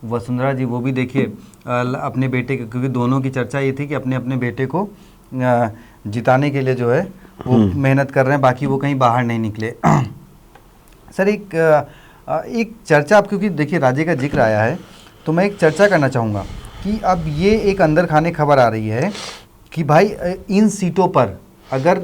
वसुंधरा जी वो भी देखिए अपने बेटे के, क्योंकि दोनों की चर्चा ये थी कि अपने अपने बेटे को जिताने के लिए जो है वो मेहनत कर रहे हैं, बाकी वो कहीं बाहर नहीं निकले। सर एक चर्चा, आप क्योंकि देखिए राजे का जिक्र आया है तो मैं एक चर्चा करना चाहूँगा कि अब ये एक अंदर खाने खबर आ रही है कि भाई इन सीटों पर अगर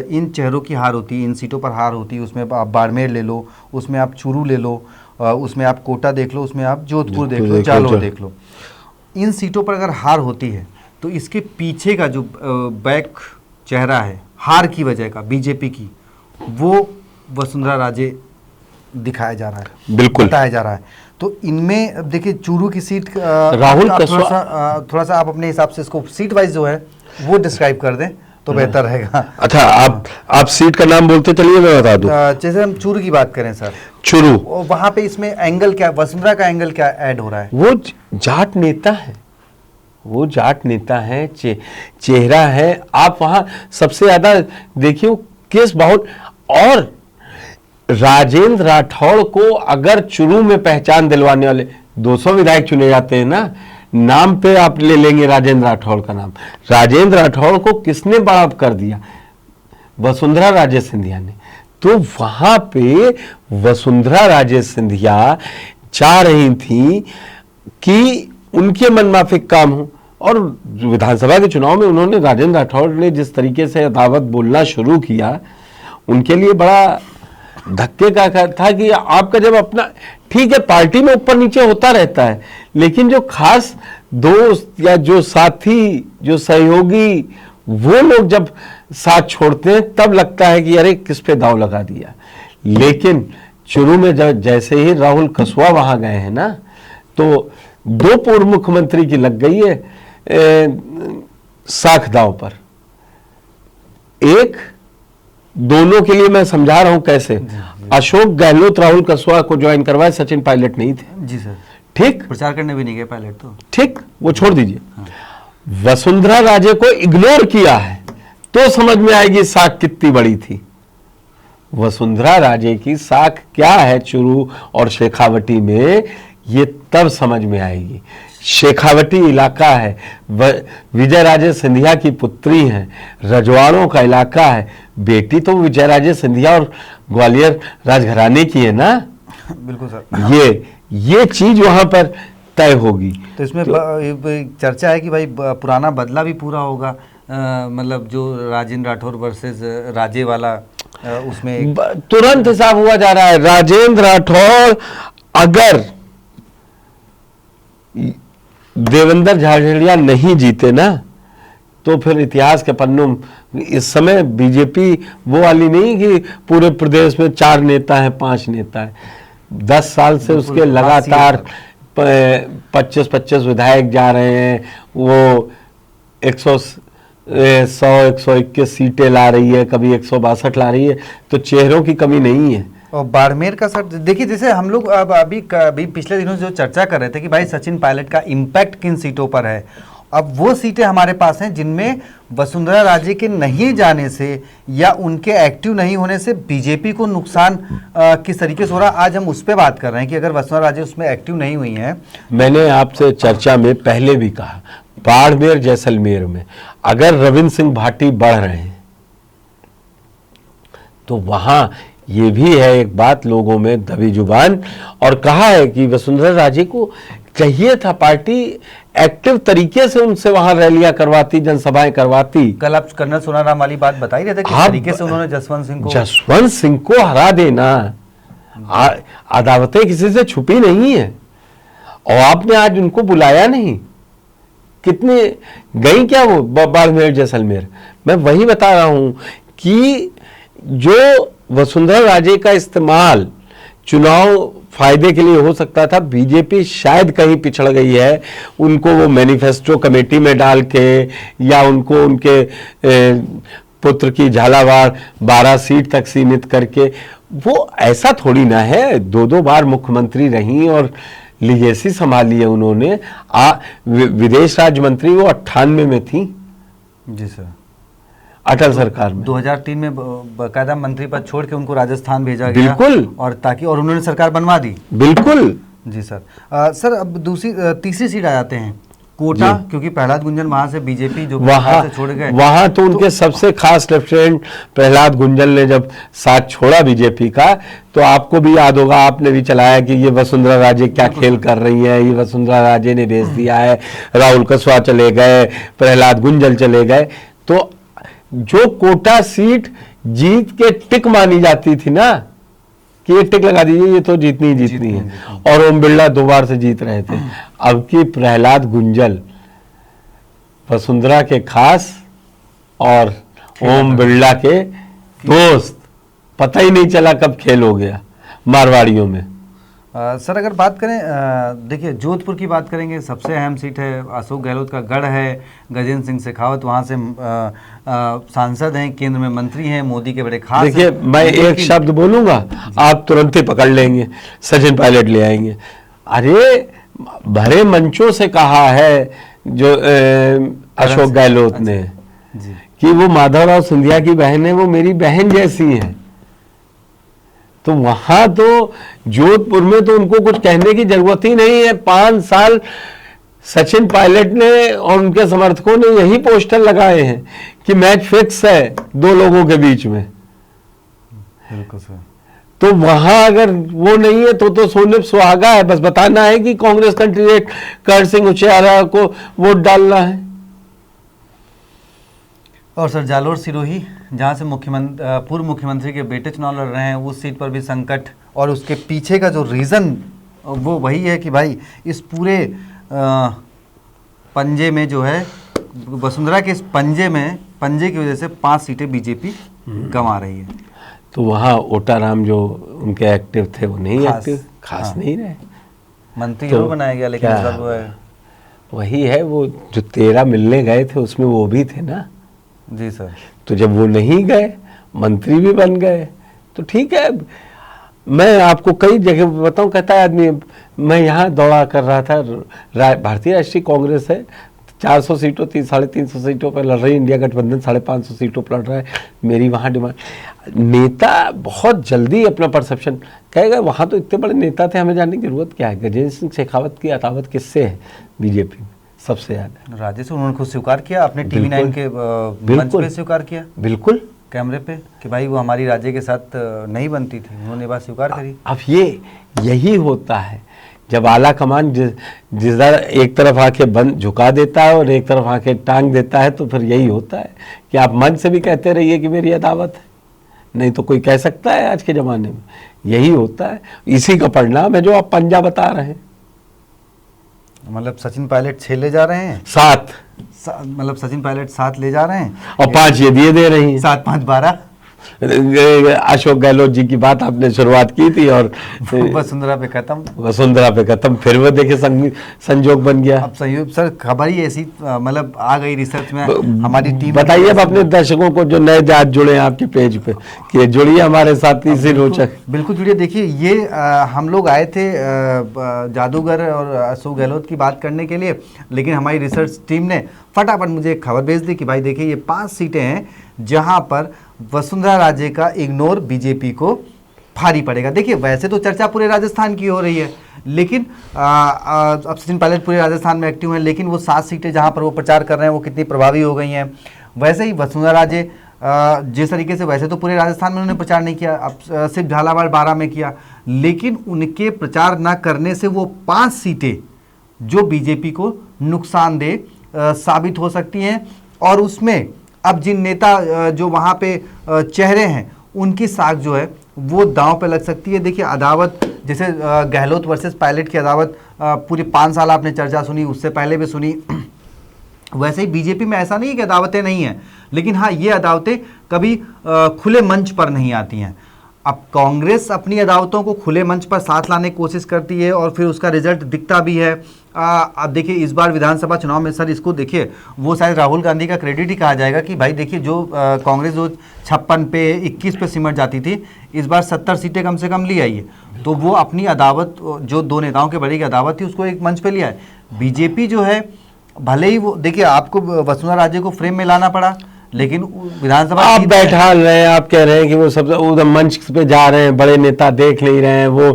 इन चेहरों की हार होती, इन सीटों पर हार होती, उसमें आप बाड़मेर ले लो, उसमें आप चूरू ले लो, उसमें आप कोटा देख लो, उसमें आप जोधपुर देख लो, जालौर देख लो, इन सीटों पर अगर हार होती है तो इसके पीछे का जो बैक चेहरा है हार की वजह का बीजेपी की, वो वसुंधरा राजे दिखाया जा रहा है, बिल्कुल बताया जा रहा है। तो इनमें अब देखिए चूरू की सीट राहुल थोड़ा सा आप अपने हिसाब से इसको सीट वाइज जो है वो डिस्क्राइब कर दें तो बेहतर रहेगा। अच्छा, आप सीट का नाम बोलते चलिए, मैं बता दूं। जैसे हम चूरू की बात करें सर, चूरू, वहां पे इसमें एंगल क्या, वसुंधरा का एंगल क्या ऐड हो रहा है? वो जाट नेता है, वो जाट नेता है, चेहरा है। आप वहां सबसे ज्यादा देखिए केस बहुत, और राजेंद्र राठौड़ को अगर चुरू में पहचान दिलवाने वाले 200 विधायक चुने जाते हैं ना, नाम पे आप ले लेंगे राजेंद्र राठौड़ का नाम। राजेंद्र राठौड़ को किसने बड़ा कर दिया? वसुंधरा राजे सिंधिया ने। तो वहां पे वसुंधरा राजे सिंधिया चाह रही थी कि उनके मनमाफिक काम हो, और विधानसभा के चुनाव में उन्होंने, राजेंद्र राठौड़ ने जिस तरीके से अदावत बोलना शुरू किया, उनके लिए बड़ा धक्के का था कि आपका जब अपना, ठीक है पार्टी में ऊपर नीचे होता रहता है, लेकिन जो खास दोस्त या जो साथी, जो सहयोगी, वो लोग जब साथ छोड़ते हैं तब लगता है कि अरे किस पे दांव लगा दिया। लेकिन शुरू में जब जैसे ही राहुल कसवा वहां गए हैं ना, तो 2 पूर्व मुख्यमंत्री की लग गई है साख दांव पर। एक, दोनों के लिए मैं समझा रहा हूं कैसे। अशोक गहलोत राहुल कसवा को ज्वाइन करवाए, सचिन पायलट नहीं थे। जी सर, ठीक, प्रचार करने भी नहीं गए पायलट तो, ठीक, वो छोड़ दीजिए। वसुंधरा राजे को इग्नोर किया है तो समझ में आएगी साख कितनी बड़ी थी। वसुंधरा राजे की साख क्या है चुरू और शेखावटी में, ये तब समझ में आएगी। शेखावटी इलाका है, विजय राजे सिंधिया की पुत्री हैं, रजवाड़ों का इलाका है, बेटी तो विजय राजे सिंधिया और ग्वालियर राजघराने की है ना। बिल्कुल सर, ये चीज वहां पर तय होगी। तो इसमें चर्चा है कि भाई पुराना बदला भी पूरा होगा, मतलब जो राजेंद्र राठौर वर्सेस राजे वाला, उसमें तुरंत हिसाब हुआ जा रहा है। राजेंद्र राठौर अगर देवेंद्र झाझड़िया नहीं जीते ना, तो फिर इतिहास के पन्नों, इस समय बीजेपी वो वाली नहीं कि पूरे प्रदेश में 4 नेता हैं, 5 नेता हैं। 10 साल से उसके लगातार 25-25 विधायक जा रहे हैं, वो 121 सीटें ला रही है, कभी 162 ला रही है, तो चेहरों की कमी नहीं है। और बाड़मेर का सर देखिए, जैसे हम लोग अब अभी पिछले दिनों जो चर्चा कर रहे थे कि भाई सचिन पायलट का इम्पैक्ट किन सीटों पर है, अब वो सीटें हमारे पास हैं जिनमें वसुंधरा राजे के नहीं जाने से या उनके एक्टिव नहीं होने से बीजेपी को नुकसान किस तरीके से हो रहा, आज हम उस पर बात कर रहे हैं कि अगर वसुंधरा राजे उसमें एक्टिव नहीं हुई हैं। मैंने आपसे चर्चा में पहले भी कहा, बाड़मेर जैसलमेर में अगर रविंद्र सिंह भाटी बढ़ रहे हैं तो वहां ये भी है एक बात लोगों में दबी जुबान, और कहा है कि वसुंधरा राजे को चाहिए था पार्टी एक्टिव तरीके से उनसे वहां रैलियां करवाती, जनसभाएं करवाती। कल आप कर्नल सोनाराम वाली बात बता ही रहे थे किस तरीके से उन्होंने जसवंत सिंह को हरा देना। अदावतें किसी से छुपी नहीं है, और आपने आज उनको बुलाया नहीं। कितने गई क्या वो बाड़मेर जैसलमेर? मैं वही बता रहा हूं कि जो वसुंधरा राजे का इस्तेमाल चुनाव फायदे के लिए हो सकता था, बीजेपी शायद कहीं पिछड़ गई है। उनको वो मैनिफेस्टो कमेटी में डाल के, या उनको उनके पुत्र की झालावाड़ 12 सीट तक सीमित करके, वो ऐसा थोड़ी ना है। 2 बार मुख्यमंत्री रही और लिगेसी संभाली है उन्होंने। विदेश राज्य मंत्री वो 98 में थी। जी सर, अटल सरकार में 2003 में बाकायदा मंत्री पद छोड़ के उनको राजस्थान भेजा गया। बिल्कुल, और ताकि, और उन्होंने सरकार बनवा दी। बिल्कुल, जी सर। सर अब तीसरी सीट आ जाते हैं कोटा, क्योंकि प्रहलाद गुंजन वहां से बीजेपी जो से छोड़ गए, वहां तो उनके सबसे खास लेफ्टिनेंट प्रहलाद गुंजन ने जब साथ छोड़ा बीजेपी का, तो आपको भी याद होगा, आपने भी चलाया कि ये वसुंधरा राजे क्या खेल कर रही है, ये वसुंधरा राजे ने भेज दिया है, राहुल कसवा चले गए, प्रहलाद गुंजन चले गए। तो जो कोटा सीट जीत के टिक मानी जाती थी ना, कि ये टिक लगा दीजिए ये तो जीतनी ही जीतनी है, और ओम बिरला 2 बार से जीत रहे थे। अब की प्रहलाद गुंजल वसुंधरा के खास और ओम बिरला के दोस्त, पता ही नहीं चला कब खेल हो गया मारवाड़ियों में। सर अगर बात करें, देखिए जोधपुर की बात करेंगे, सबसे अहम सीट है, अशोक गहलोत का गढ़ है, गजेंद्र सिंह शेखावत वहाँ से सांसद हैं, केंद्र में मंत्री हैं, मोदी के बड़े खास। देखिए मैं एक शब्द बोलूंगा, आप तुरंत ही पकड़ लेंगे, सचिन पायलट ले आएंगे। अरे भरे मंचों से कहा है जो अशोक गहलोत ने कि वो माधवराव सिंधिया की बहन है, वो मेरी बहन जैसी है। तो वहां तो जोधपुर में तो उनको कुछ कहने की जरूरत ही नहीं है। 5 साल सचिन पायलट ने और उनके समर्थकों ने यही पोस्टर लगाए हैं कि मैच फिक्स है 2 लोगों के बीच में। बिल्कुल सर। तो वहां अगर वो नहीं है तो सोने सुहागा है, बस बताना है कि कांग्रेस कैंडिडेट कर सिंह उचियारा को वोट डालना है। और सर जालोर सिरोही, जहाँ से पूर्व मुख्यमंत्री के बेटे चुनाव लड़ रहे हैं, उस सीट पर भी संकट, और उसके पीछे का जो रीज़न वो वही है कि भाई इस पूरे पंजे में जो है, वसुंधरा के इस पंजे की वजह से 5 सीटें बीजेपी गंवा रही है। तो वहाँ ओटाराम जो उनके एक्टिव थे वो नहीं एक्टिव, खास हाँ। नहीं रहे, मंत्री तो बनाया गया, लेकिन सब वही है, वो जो 13 मिलने गए थे उसमें वो भी थे ना। जी सर। तो जब वो नहीं गए, मंत्री भी बन गए, तो ठीक है। मैं आपको कई जगह बताऊं, कहता है आदमी, मैं यहाँ दौड़ा कर रहा था, भारतीय राष्ट्रीय कांग्रेस है, 400 सीटों 350 सीटों पर लड़ रही, इंडिया गठबंधन 550 सीटों पर लड़ रहा है, मेरी वहाँ डिमांड। नेता बहुत जल्दी अपना परसेप्शन कहेगा, वहाँ तो इतने बड़े नेता थे, हमें जानने की जरूरत क्या है। गजेंद्र सिंह शेखावत की अदावत किससे है बीजेपी में सबसे ज्यादा? राजेश, उन्होंने खुद स्वीकार किया, अपने टीवी 9 के मंच पे स्वीकार किया, बिल्कुल कैमरे पे, कि भाई वो हमारी राज्य के साथ नहीं बनती थी, उन्होंने बात स्वीकार करी। अब यही होता है जब आला कमान जिस एक तरफ आके बंद झुका देता है और एक तरफ आके टांग देता है, तो फिर यही होता है कि आप मंच से भी कहते रहिए कि मेरी अदावत है, नहीं तो कोई कह सकता है आज के ज़माने में। यही होता है, इसी का परिणाम है जो आप पंजा बता रहे हैं। मतलब सचिन पायलट 6 ले जा रहे हैं, 7, मतलब सचिन पायलट 7 ले जा रहे हैं, और 5 ये दिए दे रही हैं, 7 5 12। अशोक गहलोत जी की बात आपने शुरुआत की थी और वसुंधरा पे खत्म, फिर वो देखिए संजोग बन गया। अब संयोग सर, खबर ही ऐसी मतलब आ गई रिसर्च में, हमारी टीम। बताइए अब अपने दर्शकों को जो नए जात जुड़े हैं आपके पेज पे कि जुड़िए हमारे साथ, इसी रोचक। बिल्कुल जुड़िए। देखिए ये हम लोग आए थे जादूगर और अशोक गहलोत की बात करने के लिए, लेकिन हमारी रिसर्च टीम ने फटाफट मुझे एक खबर भेज दी कि भाई देखिए ये 5 सीटें हैं जहां पर वसुंधरा राजे का इग्नोर बीजेपी को भारी पड़ेगा। देखिए वैसे तो चर्चा पूरे राजस्थान की हो रही है, लेकिन अब सचिन पायलट पूरे राजस्थान में एक्टिव हैं, लेकिन वो 7 सीटें जहां पर वो प्रचार कर रहे हैं वो कितनी प्रभावी हो गई हैं। वैसे ही वसुंधरा राजे जिस तरीके से, वैसे तो पूरे राजस्थान में उन्होंने प्रचार नहीं किया, अब सिर्फ झालावाड़ 12 में किया, लेकिन उनके प्रचार न करने से वो 5 सीटें जो बीजेपी को नुकसानदेह साबित हो सकती हैं, और उसमें अब जिन नेता जो वहाँ पे चेहरे हैं उनकी साख जो है वो दांव पे लग सकती है। देखिए अदावत, जैसे गहलोत वर्सेस पायलट की अदावत पूरी 5 साल आपने चर्चा सुनी, उससे पहले भी सुनी। वैसे ही बीजेपी में ऐसा नहीं है कि अदावतें नहीं हैं, लेकिन हाँ ये अदावतें कभी खुले मंच पर नहीं आती हैं। अब कांग्रेस अपनी अदावतों को खुले मंच पर साथ लाने की कोशिश करती है और फिर उसका रिजल्ट दिखता भी है। अब देखिए इस बार विधानसभा चुनाव में सर, इसको देखिए वो शायद राहुल गांधी का क्रेडिट ही कहा जाएगा कि भाई देखिए जो कांग्रेस जो 56 पे 21 पे सिमट जाती थी, इस बार 70 सीटें कम से कम ली आई है। तो वो अपनी अदावत, जो 2 नेताओं के बड़ी की अदावत थी, उसको एक मंच पे लिया है। बीजेपी जो है, भले ही वो देखिए आपको वसुंधरा राजे को फ्रेम में लाना पड़ा, लेकिन विधानसभा आप जीत बैठा रहे हैं, आप कह रहे हैं कि वो सब उधर मंच पे जा रहे हैं, बड़े नेता देख नहीं रहे हैं वो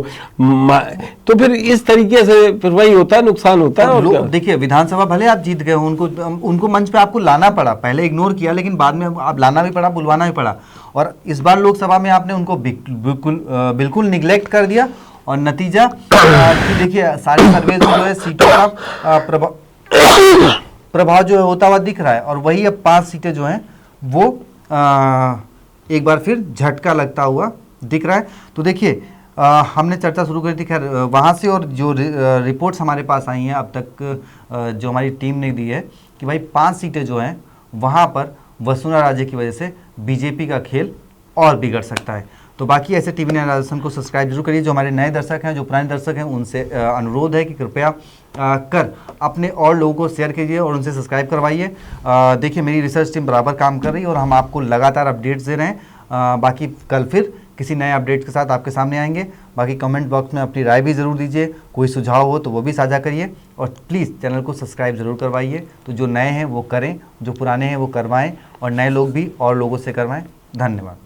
तो फिर इस तरीके से फिर वही होता है, नुकसान होता है। और क्या? देखिए विधानसभा भले आप जीत गए हो, उनको मंच पे आपको लाना पड़ा, पहले इग्नोर किया लेकिन बाद में आप लाना भी पड़ा, बुलवाना भी पड़ा, और इस बार लोकसभा में आपने उनको बिल्कुल निगलेक्ट कर दिया। और नतीजा कि देखिए सारे सर्वे में जो है सीटों का प्रभाव जो है होता हुआ दिख रहा है, और वही अब 5 सीटें जो हैं वो एक बार फिर झटका लगता हुआ दिख रहा है। तो देखिए हमने चर्चा शुरू करी थी, खैर वहाँ से, और जो रिपोर्ट्स हमारे पास आई हैं अब तक जो हमारी टीम ने दी है कि भाई 5 सीटें जो हैं वहाँ पर वसुंधरा राजे की वजह से बीजेपी का खेल और बिगड़ सकता है। तो बाकी ऐसे टीवी नाइन राजस्थान को सब्सक्राइब जरूर करिए। जो हमारे नए दर्शक हैं, जो पुराने दर्शक हैं, उनसे अनुरोध है कि कृपया कर अपने और लोगों को शेयर कीजिए और उनसे सब्सक्राइब करवाइए। देखिए मेरी रिसर्च टीम बराबर काम कर रही है और हम आपको लगातार अपडेट्स दे रहे हैं। बाकी कल फिर किसी नए अपडेट के साथ आपके सामने आएंगे। बाकी कमेंट बॉक्स में अपनी राय भी ज़रूर दीजिए, कोई सुझाव हो तो वो भी साझा करिए, और प्लीज़ चैनल को सब्सक्राइब ज़रूर करवाइए। तो जो नए हैं वो करें, जो पुराने हैं वो करवाएं, और नए लोग भी और लोगों से करवाएं। धन्यवाद।